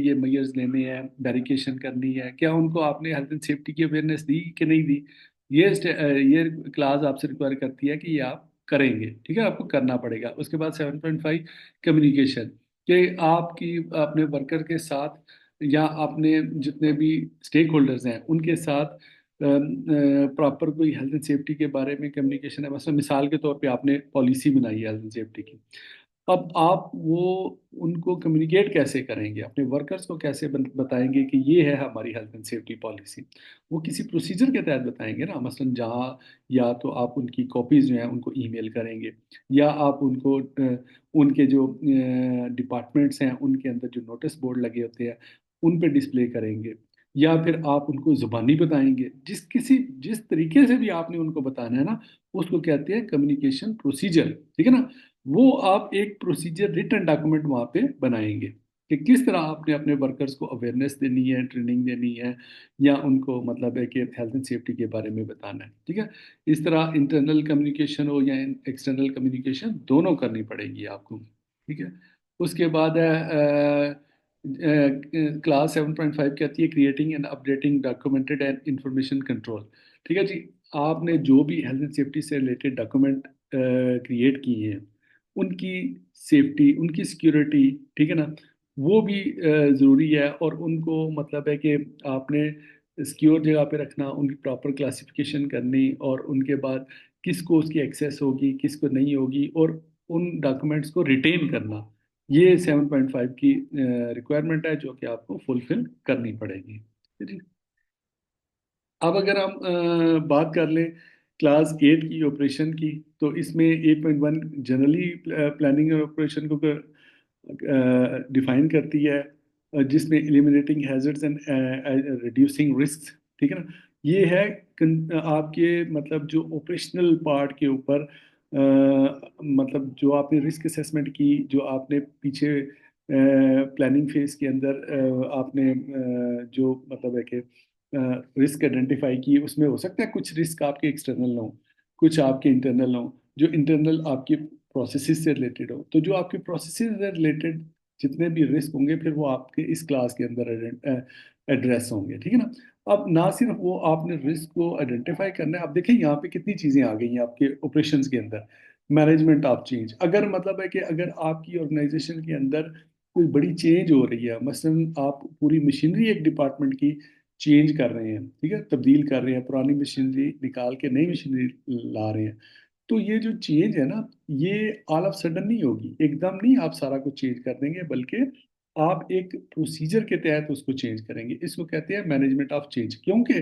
ये मेजर्स लेने हैं, बैरिकेशन करनी है, क्या उनको आपने हेल्थ एंड सेफ्टी की अवेयरनेस दी कि नहीं दी। ये क्लास आपसे रिक्वायर करती है कि ये आप करेंगे, ठीक है, आपको करना पड़ेगा। उसके बाद 7.5 कम्युनिकेशन, कि आपकी अपने वर्कर के साथ या अपने जितने भी स्टेक होल्डर्स हैं उनके साथ प्रॉपर कोई हेल्थ एंड सेफ्टी के बारे में कम्युनिकेशन है। मतलब मिसाल के तौर पे आपने पॉलिसी बनाई है हेल्थ एंड सेफ्टी की, अब आप वो उनको कम्युनिकेट कैसे करेंगे, अपने वर्कर्स को कैसे बताएंगे कि ये है हमारी हेल्थ एंड सेफ्टी पॉलिसी, वो किसी प्रोसीजर के तहत बताएंगे ना, मसलन जहाँ या तो आप उनकी कॉपीज जो हैं उनको ईमेल करेंगे, या आप उनको उनके जो डिपार्टमेंट्स हैं उनके अंदर जो नोटिस बोर्ड लगे होते हैं उन पे डिस्प्ले करेंगे, या फिर आप उनको जुबानी बताएंगे, जिस तरीके से भी आपने उनको बताना है ना, उसको कहते हैं कम्युनिकेशन प्रोसीजर। ठीक है ना? वो आप एक प्रोसीजर रिटन डॉक्यूमेंट वहां पे बनाएंगे कि किस तरह आपने अपने वर्कर्स को अवेयरनेस देनी है, ट्रेनिंग देनी है, या उनको मतलब है कि हेल्थ एंड सेफ्टी के बारे में बताना है। ठीक है? इस तरह इंटरनल कम्युनिकेशन हो या एक्सटर्नल कम्युनिकेशन, दोनों करनी पड़ेगी आपको। ठीक है? उसके बाद है क्लास 7.5 कहती है creating and updating documented and information control. ठीक है जी? आपने जो भी हेल्थ एंड सेफ्टी से रिलेटेड डॉक्यूमेंट क्रिएट किए हैं, उनकी सेफ्टी, उनकी सिक्योरिटी, ठीक है ना, वो भी ज़रूरी है। और उनको मतलब है कि आपने सिक्योर जगह पे रखना, उनकी प्रॉपर क्लासिफिकेशन करनी, और उनके बाद किसको उसकी एक्सेस होगी, किसको नहीं होगी, और उन डॉक्यूमेंट्स को रिटेन करना। ये 7.5 की रिक्वायरमेंट है जो कि आपको फुलफिल करनी पड़ेगी। ठीक है जी? अब अगर हम बात कर लें क्लास 8 की ऑपरेशन की, तो इसमें 8.1 जनरली प्लानिंग और ऑपरेशन को डिफाइन करती है, जिसमें eliminating hazards and reducing risk. ठीक है ना? ये है आपके मतलब जो ऑपरेशनल पार्ट के ऊपर मतलब जो आपने रिस्क असेसमेंट की, जो आपने पीछे प्लानिंग फेज के अंदर आपने जो मतलब है कि रिस्क आइडेंटिफाई की, उसमें हो सकता है कुछ रिस्क आपके एक्सटर्नल हो, कुछ आपके इंटरनल हो। जो इंटरनल आपकी प्रोसेसेस से रिलेटेड हो, तो जो आपके प्रोसेसेस से रिलेटेड जितने भी रिस्क होंगे, फिर वो आपके इस क्लास के अंदर एड्रेस होंगे। ठीक है ना? अब ना सिर्फ वो आपने रिस्क को आइडेंटिफाई करना है, अब देखें यहाँ पे कितनी चीज़ें आ गई हैं आपके ऑपरेशंस के अंदर। मैनेजमेंट ऑफ चेंज, अगर मतलब है कि अगर आपकी ऑर्गेनाइजेशन के अंदर कोई बड़ी चेंज हो रही है, मसलन आप पूरी मशीनरी एक डिपार्टमेंट की चेंज कर रहे हैं, ठीक है, तब्दील कर रहे हैं, पुरानी मशीनरी निकाल के नई मशीनरी ला रहे हैं, तो ये जो चेंज है ना, ये ऑल ऑफ सडन नहीं होगी, एकदम नहीं आप सारा कुछ चेंज कर देंगे, बल्कि आप एक प्रोसीजर के तहत उसको चेंज करेंगे। इसको कहते हैं मैनेजमेंट ऑफ चेंज। क्योंकि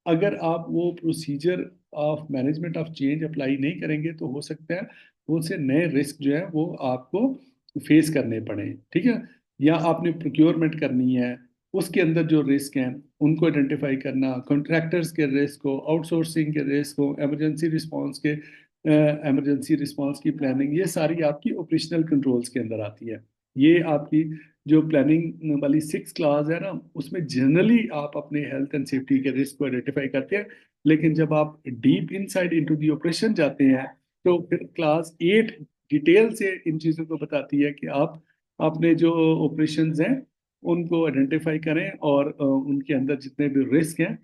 अगर आप वो procedure of management of change apply नहीं करेंगे, तो हो सकता है बहुत से नए रिस्क जो है वो आपको फेस करने पड़े। ठीक है? या आपने प्रोक्योरमेंट करनी है, उसके अंदर जो रिस्क हैं उनको आइडेंटिफाई करना, कॉन्ट्रैक्टर्स के रिस्क हो, आउटसोर्सिंग के रिस्क हो, इमरजेंसी रिस्पांस की प्लानिंग, ये सारी आपकी ऑपरेशनल कंट्रोल्स के अंदर आती है। ये आपकी जो प्लानिंग वाली 6 क्लास है ना, उसमें जनरली आप अपने हेल्थ एंड सेफ्टी के रिस्क को आइडेंटिफाई करते हैं। लेकिन जब आप deep inside into the operation जाते हैं, तो फिर क्लास 8 डिटेल से इन चीज़ों को बताती है कि आप अपने जो ऑपरेशंस हैं उनको आइडेंटिफाई करें, और उनके अंदर जितने भी रिस्क हैं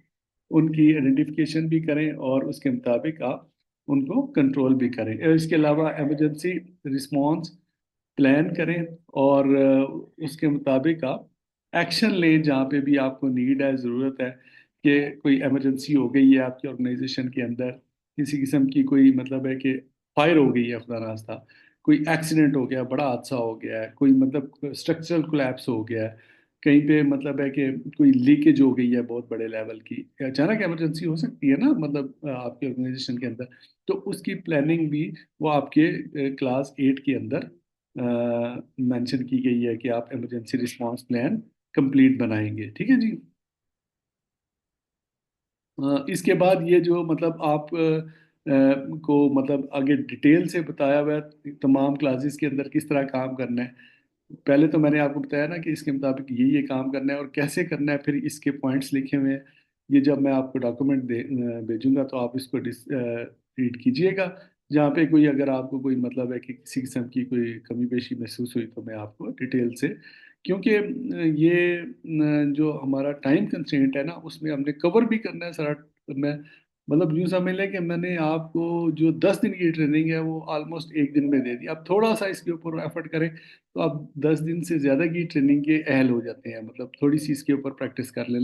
उनकी आइडेंटिफिकेशन भी करें, और उसके मुताबिक आप उनको कंट्रोल भी करें। इसके अलावा इमरजेंसी रिस्पॉन्स प्लान करें, और उसके मुताबिक आप एक्शन लें जहाँ पे भी आपको नीड है, ज़रूरत है कि कोई इमरजेंसी हो गई है आपकी ऑर्गेनाइजेशन के अंदर, किसी किस्म की कोई मतलब है कि फायर हो गई है खुदा रास्ता, कोई एक्सीडेंट हो गया, बड़ा हादसा हो गया है, कोई मतलब स्ट्रक्चरल कोलैप्स हो गया है, कहीं पे मतलब है कि कोई लीकेज हो गई है बहुत बड़े लेवल की, अचानक इमरजेंसी हो सकती है ना, मतलब आपके ऑर्गेनाइजेशन के अंदर, तो उसकी प्लानिंग भी वो आपके क्लास 8 के अंदर मेंशन की गई है कि आप इमरजेंसी रिस्पांस प्लान कंप्लीट बनाएंगे। ठीक है जी? इसके बाद ये जो मतलब आप को मतलब आगे डिटेल से बताया हुआ है तमाम क्लासेस के अंदर किस तरह काम करना है। पहले तो मैंने आपको बताया ना कि इसके मुताबिक ये काम करना है और कैसे करना है, फिर इसके पॉइंट्स लिखे हुए हैं। ये जब मैं आपको डॉक्यूमेंट भेजूंगा, तो आप इसको रीड कीजिएगा। जहाँ पे कोई अगर आपको कोई मतलब है कि किसी किस्म की कोई कमी पेशी महसूस हुई, तो मैं आपको डिटेल से, क्योंकि ये जो हमारा टाइम कंस्ट्रेंट है ना, उसमें हमने कवर भी करना है सारा। मैं मतलब यूँ समझ लें कि मैंने आपको जो 10 दिन की ट्रेनिंग है वो ऑलमोस्ट एक दिन में दे दी। आप थोड़ा सा इसके ऊपर एफर्ट करें, तो आप 10 दिन से ज़्यादा की ट्रेनिंग के अहल हो जाते हैं, मतलब थोड़ी सी इसके ऊपर प्रैक्टिस कर लें।